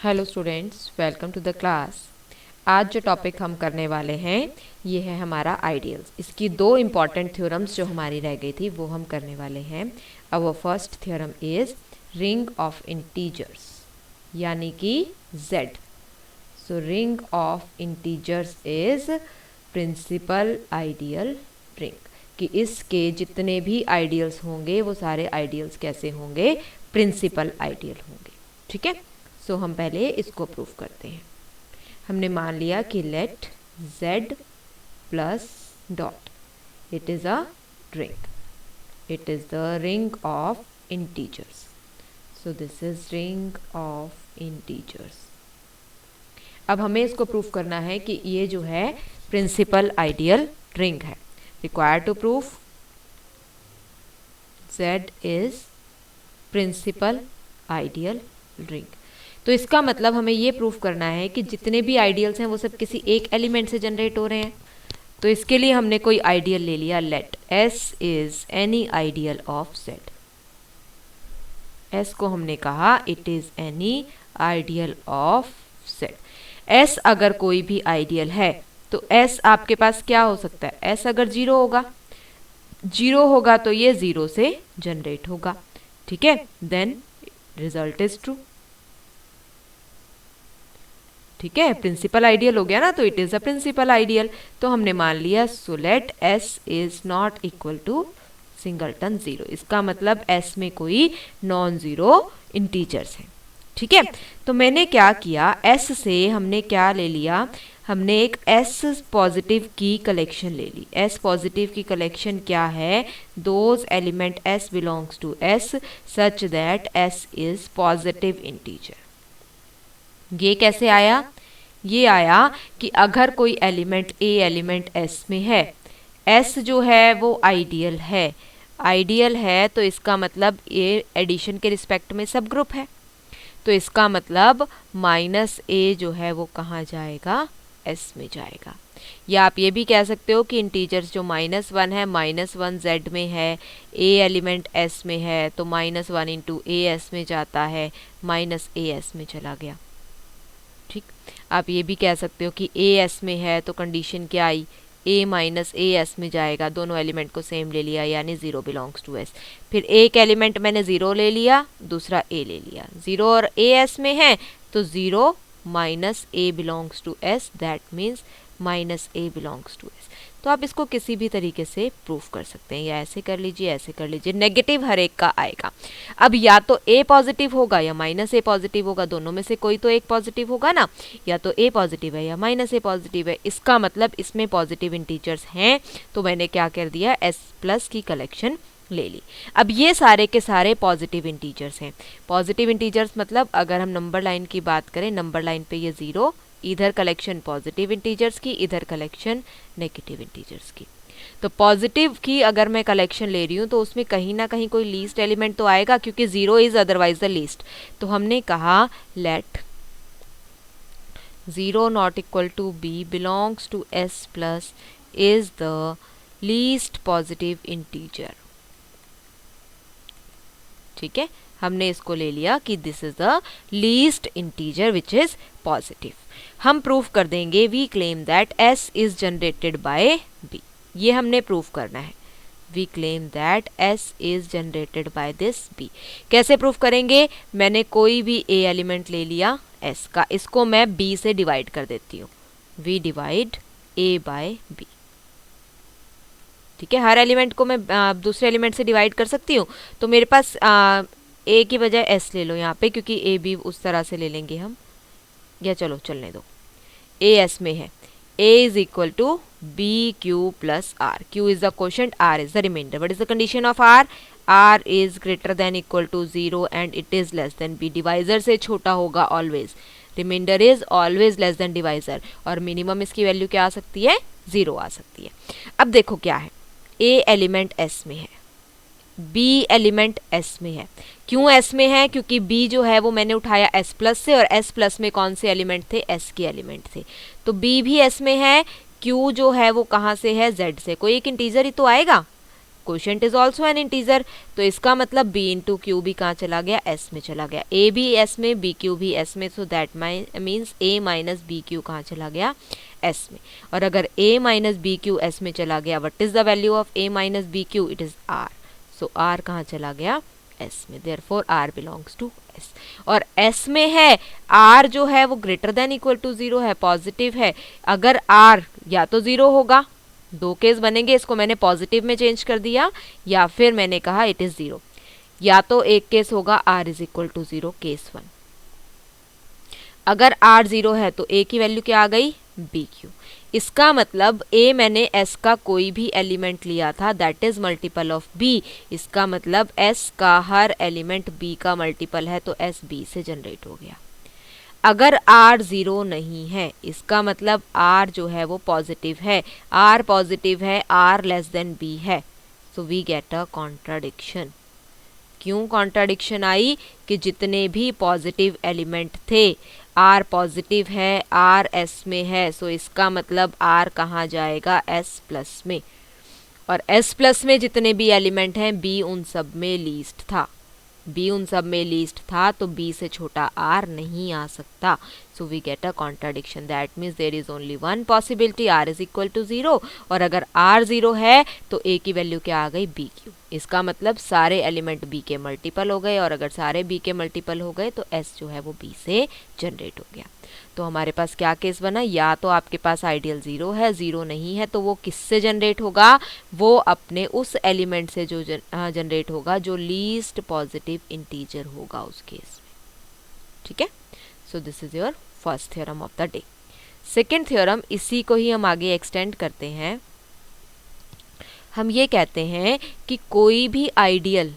Hello students, welcome to the class. आज जो topic हम करने वाले हैं ये है हमारा आइडियल्स। इसकी दो इम्पॉर्टेंट थ्योरम्स जो हमारी रह गई थी वो हम करने वाले हैं। Our first theorem is ring of integers, यानी कि Z। So ring of integers is principal ideal ring, कि इसके जितने भी आइडियल्स होंगे वो सारे आइडियल्स कैसे होंगे? प्रिंसिपल आइडियल होंगे। ठीक है, सो हम पहले इसको प्रूव करते हैं। हमने मान लिया कि let Z plus dot it is a ring, it is the ring of integers. So this is ring of integers. अब हमें इसको प्रूफ करना है कि ये जो है प्रिंसिपल आइडियल रिंग है। Require to proof Z is principal ideal ring. तो इसका मतलब हमें ये प्रूफ करना है कि जितने भी आइडियल्स हैं वो सब किसी एक एलिमेंट से जनरेट हो रहे हैं। तो इसके लिए हमने कोई आइडियल ले लिया, let S is any ideal of Z। S को हमने कहा it is any ideal of Z। S अगर कोई भी आइडियल है तो S आपके पास क्या हो सकता है? S अगर जीरो होगा तो ये जीरो से जनरेट होगा। ठीक है, देन रिजल्ट इज ट्रू। ठीक है, प्रिंसिपल आइडियल हो गया ना, तो it is a principal ideal. तो हमने मान लिया so let S is not equal to singleton zero. इसका मतलब S में कोई नॉन जीरो इंटीजर्स हैं। ठीक है, तो मैंने क्या किया, S से हमने क्या ले लिया, हमने एक S पॉजिटिव की कलेक्शन ले ली। S पॉजिटिव की कलेक्शन क्या है? Those element S belongs to S such that S is positive integer. ये कैसे आया? ये आया कि अगर कोई एलिमेंट A एलिमेंट S में है, S जो है वो आइडियल है, तो इसका मतलब A एडिशन के रिस्पेक्ट में सब ग्रुप है। तो इसका मतलब माइनस A जो है वो कहाँ जाएगा? S में जाएगा। या आप ये भी कह सकते हो कि इंटीजर्स जो -1 है, -1 Z में है, A एलिमेंट S में है, तो -1 इंटू A S में जाता है, -A S में चला गया। ठीक, आप ये भी कह सकते हो कि A S में है तो कंडीशन क्या आई? A माइनस A S में जाएगा। दोनों एलिमेंट को सेम ले लिया, यानी जीरो बिलोंग्स टू S। फिर एक एलिमेंट मैंने जीरो ले लिया, दूसरा A ले लिया। जीरो और A S में है तो zero minus A belongs to S, that means minus A belongs to S। तो आप इसको किसी भी तरीके से प्रूफ कर सकते हैं, या ऐसे कर लीजिए, ऐसे कर लीजिए, नेगेटिव हर एक का आएगा। अब या तो A पॉजिटिव होगा या -A पॉजिटिव होगा, दोनों में से कोई तो एक पॉजिटिव होगा ना। या तो A पॉजिटिव है या -A पॉजिटिव है, इसका मतलब इसमें पॉजिटिव इंटीजर्स हैं। तो मैंने क्या कर दिया, S प्लस की कलेक्शन ले ली। अब ये सारे के सारे पॉजिटिव इंटीजर्स हैं। पॉजिटिव इंटीजर्स मतलब अगर हम नंबर लाइन की बात करें, नंबर लाइन पे ये जीरो, इधर कलेक्शन पॉजिटिव इंटीजर्स की, इधर कलेक्शन नेगेटिव इंटीजर्स की। तो पॉजिटिव की अगर मैं कलेक्शन ले रही हूँ तो उसमें कहीं ना कहीं कोई लीस्ट एलिमेंट तो आएगा, क्योंकि zero is otherwise the least. तो हमने कहा let zero not equal to B belongs to S plus is the least positive integer. ठीक है, हमने इसको ले लिया कि this is the least integer which is positive. हम प्रूफ कर देंगे we claim that S is generated by B। ये हमने प्रूफ करना है। We claim that S is generated by this B। कैसे प्रूफ करेंगे? मैंने कोई भी A एलिमेंट ले लिया S का, इसको मैं B से डिवाइड कर देती हूँ। We divide A by B। ठीक है, हर एलिमेंट को मैं दूसरे एलिमेंट से डिवाइड कर सकती हूँ। तो मेरे पास A की बजाय S ले लो यहाँ पे, क्योंकि A B उस तरह से ले लेंगे हम, या चलो चलने दो। A S में है, A is equal to BQ plus R. Q is the quotient, R is the remainder. What is the condition of R? R is greater than equal to 0 and it is less than B. Divisor से छोटा होगा always. Remainder is always less than divisor. और minimum इसकी value क्या आ सकती है? 0 आ सकती है। अब देखो क्या है, A एलिमेंट S में है, B एलिमेंट S में है। क्यों S में है? क्योंकि B जो है वो मैंने उठाया S प्लस से, और S प्लस में कौन से एलिमेंट थे? S के एलिमेंट थे। तो B भी S में है। Q जो है वो कहाँ से है? Z से। कोई एक इंटीजर ही तो आएगा, quotient is also an integer, तो इसका मतलब b इंटू क्यू भी कहाँ चला गया, s में चला गया, a भी s में, b क्यू भी s में, so that means a minus b q कहाँ चला गया, s में। और अगर a minus b q s में चला गया, what is the value of a minus b q, it is r, so r कहाँ चला गया, s में, therefore r belongs to s। और s में है, r जो है वो ग्रेटर देन इक्वल टू 0 है, पॉजिटिव है, अगर r या तो 0 होगा, दो केस बनेंगे, इसको मैंने पॉजिटिव में चेंज कर दिया, या फिर मैंने कहा इट इज 0, या तो एक केस होगा r is equal to 0, case 1। अगर r 0 है तो a की वैल्यू क्या आ गई, बी क्यू। इसका मतलब a मैंने s का कोई भी एलिमेंट लिया था, that is multiple of b, इसका मतलब s का हर एलिमेंट b का मल्टीपल है, तो s b से जनरेट हो गया। अगर r 0 नहीं है, इसका मतलब r जो है वो पॉजिटिव है, r पॉजिटिव है, r लेस देन b है, so we get a contradiction. क्यों कॉन्ट्राडिक्शन आई, कि जितने भी पॉजिटिव एलिमेंट थे, r पॉजिटिव है, r s में है, सो इसका मतलब r कहाँ जाएगा, s प्लस में, और s प्लस में जितने भी एलिमेंट हैं b उन सब में लीस्ट था, b उन सब में लीस्ट था, तो b से छोटा r नहीं आ सकता, so we get a contradiction, that means there is only one possibility, r is equal to 0, और अगर r 0 है तो a की वैल्यू क्या आ गई, बी क्यू। इसका मतलब सारे एलिमेंट b के मल्टीपल हो गए, और अगर सारे b के मल्टीपल हो गए तो s जो है वो b से जनरेट हो गया। तो हमारे पास क्या केस बना, या तो आपके पास आइडियल 0 है, 0 नहीं है तो वो किससे जनरेट होगा, वो अपने उस एलिमेंट से जो जनरेट होगा जो लीस्ट पॉजिटिव इंटीजर होगा उस केस में। ठीक है, सो this is your first theorem of the day. Second theorem, इसी को ही हम आगे एक्सटेंड करते हैं। हम ये कहते हैं कि कोई भी ideal,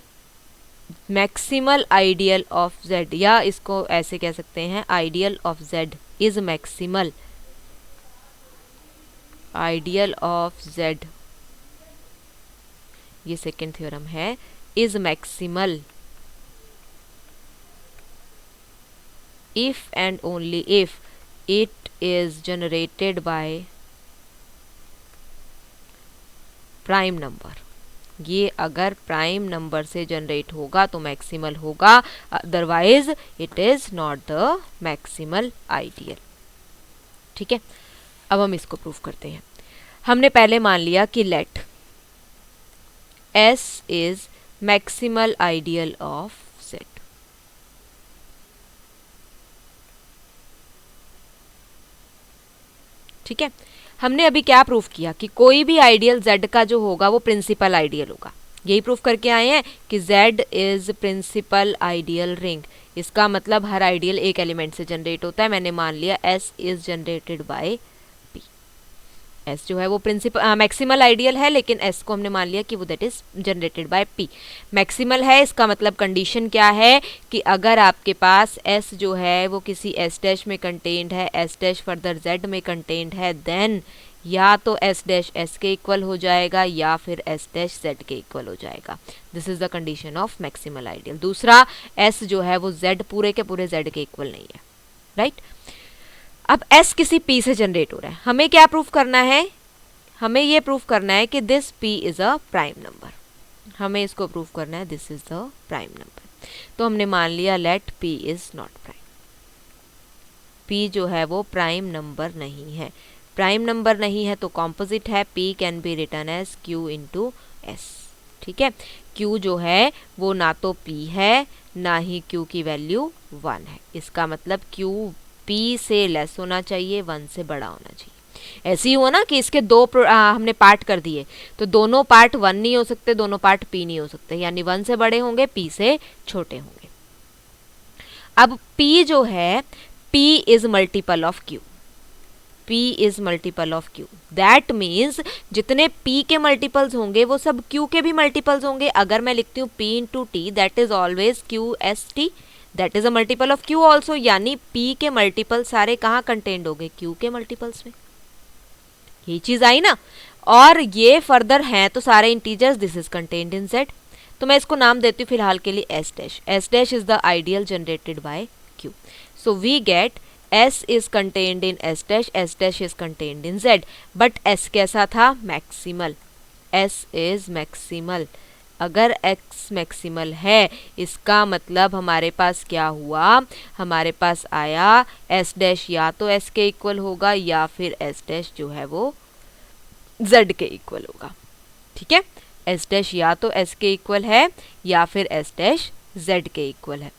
maximal ideal of z, या इसको ऐसे कह सकते हैं, ideal of z is maximal, ideal of z, ये सेकेंड थ्योरम है, is maximal if and only if it is generated by prime number. ये अगर प्राइम नंबर से जनरेट होगा तो मैक्सिमल होगा, otherwise it is not the maximal ideal. ठीक है, अब हम इसको प्रूव करते हैं। हमने पहले मान लिया कि let S is maximal ideal of Z। ठीक है, हमने अभी क्या प्रूफ किया कि कोई भी आइडियल Z का जो होगा वो प्रिंसिपल आइडियल होगा। यही प्रूफ करके आए हैं कि Z is principal ideal ring. इसका मतलब हर आइडियल एक एलिमेंट से जनरेट होता है। मैंने मान लिया S is generated by P। S जो है वो प्रिंसिपल मैक्सिमल आइडियल है, लेकिन S को हमने मान लिया कि वो that is generated by P। Maximal है, इसका मतलब कंडीशन क्या है कि अगर आपके पास S जो है वो किसी S डैश में कंटेन्ड है, S डैश फर्दर Z में कंटेन्ड है, देन या तो S डैश S के इक्वल हो जाएगा या फिर S डैश Z के इक्वल हो जाएगा। This is the condition of maximal ideal. दूसरा, S जो है वो Z पूरे के पूरे Z के इक्वल नहीं है, राइट। अब S किसी P से जनरेट हो रहा है, हमें क्या प्रूफ करना है, हमें ये प्रूफ करना है कि this P is a prime number. हमें इसको प्रूफ करना है this is the prime number. तो हमने मान लिया let P is not prime. P जो है वो प्राइम नंबर नहीं है। प्राइम नंबर नहीं है तो कॉम्पोजिट है, P can be written as Q into S। ठीक है, Q जो है वो ना तो P है ना ही Q की वैल्यू 1 है। इसका मतलब Q P से लेस होना चाहिए, 1 से बड़ा होना चाहिए। ऐसे ही हुआ ना कि इसके दो हमने पार्ट कर दिए, तो दोनों पार्ट 1 नहीं हो सकते, दोनों पार्ट P नहीं हो सकते, यानी 1 से बड़े होंगे, P से छोटे होंगे। अब P जो है, P is multiple of Q। P is multiple of Q, that means जितने P के मल्टीपल्स होंगे वो सब Q के भी मल्टीपल्स होंगे। अगर मैं लिखती हूँ P into T, that is always QST, that is a multiple of Q also, यानी P के मल्टीपल सारे कहाँ कंटेन्ड हो गए, Q के मल्टीपल्स में। ये चीज आई ना, और ये फर्दर हैं तो सारे integers, this is contained in Z। तो मैं इसको नाम देती हूँ फिलहाल के लिए S dash. S dash is the ideal generated by Q। So we get S is contained in S dash is contained in Z, but S कैसा था, मैक्सिमल। S is maximal. अगर x मैक्सिमल है इसका मतलब हमारे पास क्या हुआ, हमारे पास आया s डैश या तो s के इक्वल होगा या फिर s डैश जो है वो z के इक्वल होगा। ठीक है, s डैश या तो s के इक्वल है या फिर s डैश z के इक्वल है।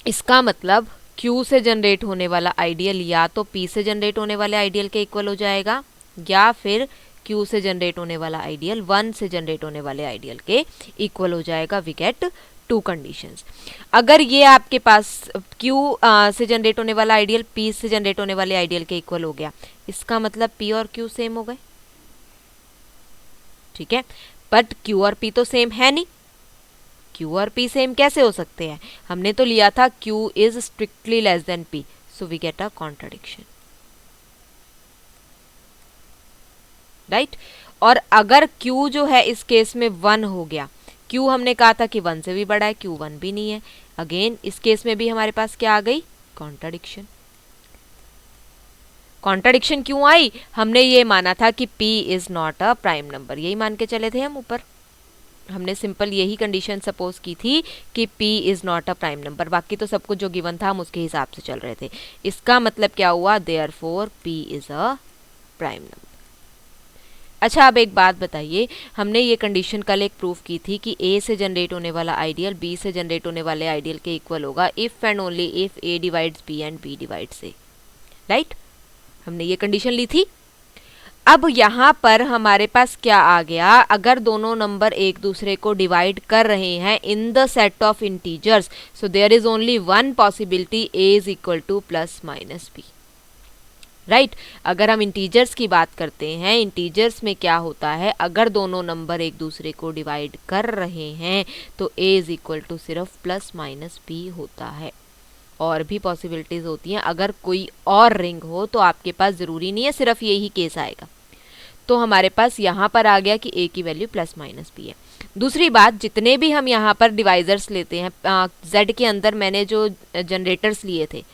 इसका मतलब Q से जनरेट होने वाला आइडियल या तो P से जनरेट होने वाले आइडियल के इक्वल हो जाएगा या फिर Q से जनरेट होने वाला आइडियल 1 से जनरेट होने वाले आइडियल के इक्वल हो जाएगा। We get two conditions. अगर ये आपके पास Q से जनरेट होने वाला आइडियल P से जनरेट होने वाले आइडियल के इक्वल हो गया, इसका मतलब P और Q सेम हो गए। ठीक है, बट Q और P तो सेम है नहीं। Q और P सेम कैसे हो सकते हैं? हमने तो लिया था Q is strictly less than P, so we get a contradiction. Right, और अगर Q जो है इस केस में 1 हो गया, Q हमने कहा था कि 1 से भी बड़ा है, Q 1 भी नहीं है, अगेन इस केस में भी हमारे पास क्या आ गई? कॉन्ट्राडिक्शन। कॉन्ट्राडिक्शन क्यों आई? हमने ये माना था कि P is not a prime number, यही मान के चले थे हम ऊपर। हमने सिंपल यही कंडीशन सपोज की थी कि P is not a prime number, बाकी तो सब कुछ जो गिवन था हम उसके हिसाब से चल रहे थे। इसका मतलब क्या हुआ? Therefore P is a prime number. अच्छा, अब एक बात बताइए, हमने ये कंडीशन कल एक प्रूफ की थी कि A से जनरेट होने वाला आइडियल B से जनरेट होने वाले आइडियल के इक्वल होगा if and only if A divides B and B divides A। Right, हमने ये कंडीशन ली थी। अब यहाँ पर हमारे पास क्या आ गया? अगर दोनों नंबर एक दूसरे को डिवाइड कर रहे हैं in the set of integers, so there is only one possibility A is equal to plus minus B। Right, अगर हम इंटीजर्स की बात करते हैं, इंटीजर्स में क्या होता है, अगर दोनों नंबर एक दूसरे को डिवाइड कर रहे हैं तो A इज इक्वल टू सिर्फ प्लस माइनस B होता है। और भी पॉसिबिलिटीज होती हैं, अगर कोई और रिंग हो तो आपके पास ज़रूरी नहीं है सिर्फ यही केस आएगा। तो हमारे पास यहाँ पर आ गया कि A की वैल्यू प्लस माइनस B है। दूसरी बात, जितने भी हम यहाँ पर डिवाइजर्स लेते हैं, Z के अंदर मैंने जो जनरेटर्स लिए थे,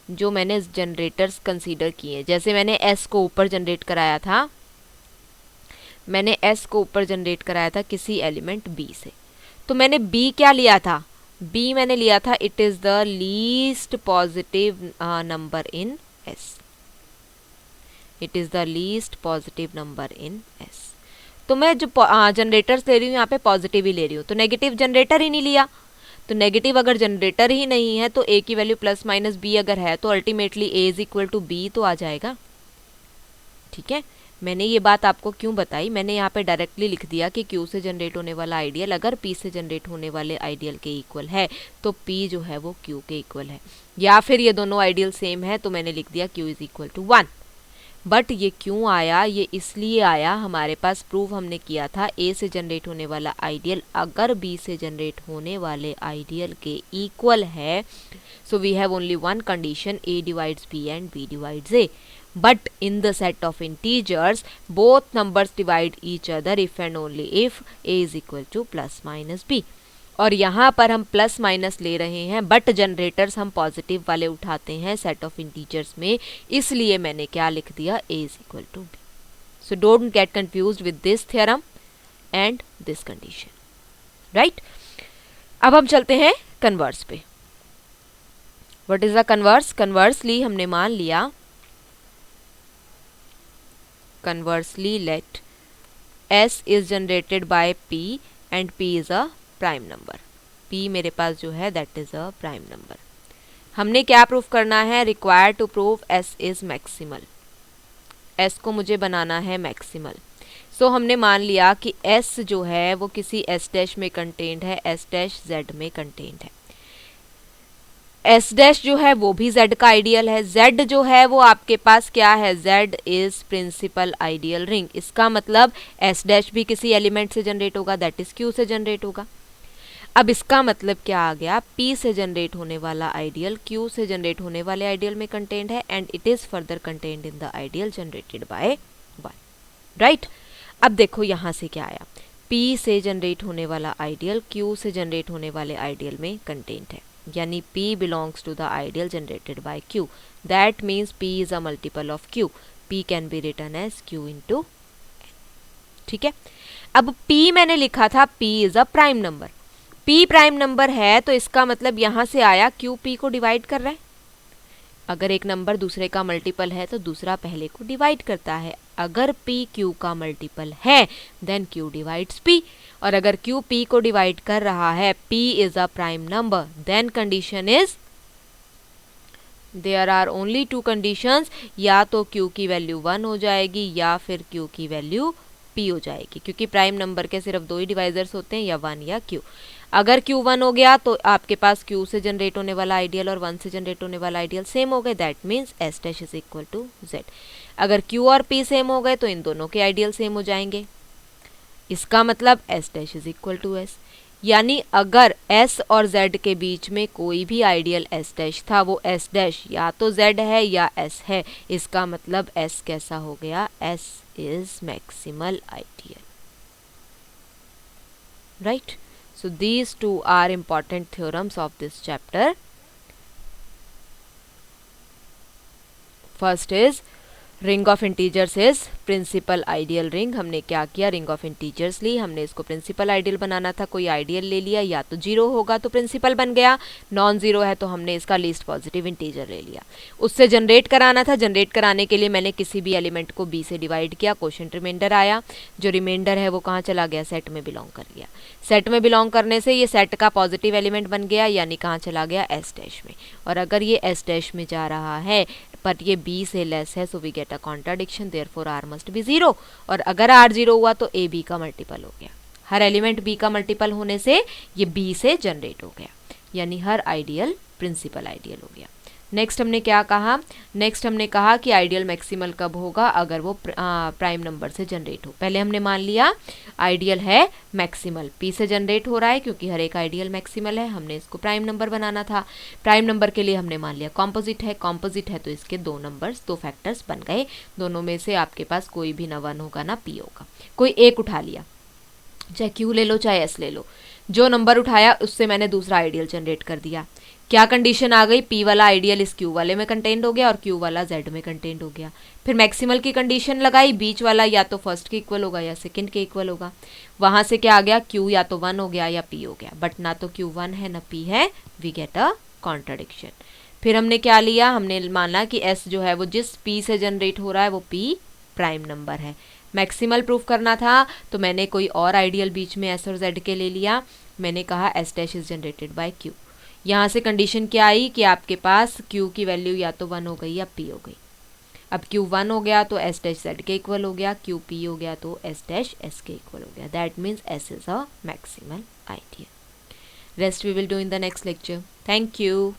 जो मैंने जनरेटर्स कंसीडर किए, जैसे मैंने S को ऊपर जनरेट कराया था, मैंने S को ऊपर जनरेट कराया था किसी एलिमेंट B से, तो मैंने B क्या लिया था? B मैंने लिया था it is the least positive number in S। It is the least positive number in S। तो मैं जो जनरेटर्स ले रही हूँ यहाँ पे पॉजिटिव ही ले रही हूँ, तो नेगेटिव जनरेटर ही नहीं लिया। तो नेगेटिव अगर जनरेटर ही नहीं है तो A की वैल्यू प्लस माइनस B अगर है तो ultimately A is equal to B तो आ जाएगा। ठीक है, मैंने ये बात आपको क्यों बताई? मैंने यहाँ पे डायरेक्टली लिख दिया कि Q से जनरेट होने वाला आइडियल अगर P से जनरेट होने वाले आइडियल के इक्वल है तो P जो है वो Q के इक्वल है, या फिर ये दोनों आइडियल सेम है तो मैंने लिख दिया Q is equal to 1। But ये क्यों आया? ये इसलिए आया, हमारे पास प्रूफ हमने किया था A से जनरेट होने वाला आइडियल अगर B से जनरेट होने वाले आइडियल के इक्वल है, so we have only one condition, A divides B and B divides A। But in the set of integers, both numbers divide each other if and only if A is equal to plus minus B। और यहाँ पर हम plus minus ले रहे हैं, but generators हम positive वाले उठाते हैं सेट ऑफ इंटीजर्स में, इसलिए मैंने क्या लिख दिया? A is equal to B। So don't get confused with this theorem and this condition, right? अब हम चलते हैं कन्वर्स पे। What is the converse? Conversely हमने मान लिया, conversely let S is generated by P and P is a prime number. P मेरे पास जो है that is a prime number. हमने क्या प्रूफ करना है? Require to prove S is maximal. S को मुझे बनाना है मैक्सिमल। सो हमने मान लिया कि S जो है वो किसी S डैश में कंटेंट है, S डैश Z में कंटेंट है। S डैश जो है वो भी Z का आइडियल है। Z जो है वो आपके पास क्या है? Z is principal ideal ring. इसका मतलब S डैश भी किसी एलिमेंट से जनरेट होगा, दैट इज Q से जनरेट होगा। अब इसका मतलब क्या आ गया? P से जनरेट होने वाला आइडियल Q से जनरेट होने वाले आइडियल में कंटेंट है and it is further content in the ideal generated bye 1। Right, अब देखो यहाँ से क्या आया? P से जनरेट होने वाला आइडियल Q से जनरेट होने वाले आइडियल में कंटेंट है, यानी P belongs to the ideal generated by Q. That means P is a multiple of Q. P can be written as Q into N. ठीक है। अब p मैंने लिखा था p is a prime number, p prime number है तो इसका मतलब यहाँ से आया q p को डिवाइड कर रहा है। अगर एक नंबर दूसरे का मल्टीपल है तो दूसरा पहले को डिवाइड करता है। अगर p q का मल्टीपल है देन q डिवाइड्स p, और अगर q p को डिवाइड कर रहा है, p is a prime number, then condition is there are only two conditions, या तो q की वैल्यू 1 हो जाएगी या फिर q की वैल्यू p हो जाएगी, क्योंकि प्राइम नंबर के सिर्फ दो ही डिवाइजर्स होते हैं, या 1 या q। अगर q 1 हो गया तो आपके पास q से जनरेट होने वाला आइडियल और 1 से जनरेट होने वाला आइडियल सेम हो गए, that means s dash is equal to z। अगर q और p सेम हो गए तो इन दोनों के आइडियल सेम हो जाएंगे, इसका मतलब s dash is equal to s। यानी अगर s और z के बीच में कोई भी आइडियल s डैश था, वो s डैश या तो z है या s है, इसका मतलब s कैसा हो गया, s is maximal ideal, right. So these two are important theorems of this chapter. First is ring of integers is principal ideal ring. हमने क्या किया, रिंग ऑफ इंटीजर्स ली, हमने इसको प्रिंसिपल आइडियल बनाना था, कोई आइडियल ले लिया, या तो जीरो होगा तो प्रिंसिपल बन गया, नॉन जीरो है तो हमने इसका लीस्ट पॉजिटिव इंटीजर ले लिया। उससे जनरेट कराना था, जनरेट कराने के लिए मैंने किसी भी एलिमेंट को b से डिवाइड किया, क्वोशिएंट रिमाइंडर आया, जो रिमाइंडर है वो कहाँ चला गया, सेट में बिलोंग कर गया। सेट में बिलोंग करने से ये सेट का पॉजिटिव एलिमेंट बन गया, यानी कहाँ चला गया, एस डैश में। और अगर ये एस डैश में जा रहा है पर ये b से लेस है, so we get a contradiction, therefore r must be 0। और अगर r 0 हुआ तो a b का मल्टीपल हो गया, हर एलिमेंट b का मल्टीपल होने से ये b से जनरेट हो गया, यानी हर आइडियल प्रिंसिपल आइडियल हो गया। नेक्स्ट हमने क्या कहा, नेक्स्ट हमने कहा कि आइडियल मैक्सिमल कब होगा, अगर वो प्राइम नंबर से जनरेट हो। पहले हमने मान लिया आइडियल है मैक्सिमल, p से जनरेट हो रहा है क्योंकि हर एक आइडियल मैक्सिमल है, हमने इसको प्राइम नंबर बनाना था। प्राइम नंबर के लिए हमने मान लिया कॉम्पोजिट है, कॉम्पोजिट है तो इसके दो नंबर्स, दो फैक्टर्स बन गए, दोनों में से आपके पास कोई भी ना 1 होगा ना p होगा। कोई एक उठा लिया, चाहे q ले लो चाहे s ले लो, जो नंबर उठाया उससे मैंने दूसरा आइडियल जनरेट कर दिया। क्या कंडीशन आ गई, p वाला आइडियल इस q वाले में कंटेंट हो गया और q वाला z में कंटेंट हो गया। फिर मैक्सिमल की कंडीशन लगाई, बीच वाला या तो फर्स्ट के इक्वल होगा या सेकंड के इक्वल होगा। वहां से क्या आ गया, q या तो 1 हो गया या p हो गया, बट ना तो q 1 है ना p है, वी गेट अ कॉन्ट्राडिक्शन। फिर हमने क्या लिया, हमने माना कि s जो है वो जिस p से जनरेट हो रहा है वो p प्राइम नंबर है। मैक्सिमल प्रूफ करना था तो मैंने कोई और आइडियल बीच में s और z के ले लिया, मैंने कहा s dash is generated by q। यहाँ से कंडीशन क्या आई कि आपके पास q की वैल्यू या तो 1 हो गई या p हो गई। अब q 1 हो गया तो s डैश z के इक्वल हो गया, q p हो गया तो s डैश s के इक्वल हो गया, that means s is a maximal ideal. Rest we will do in the next lecture. Thank you.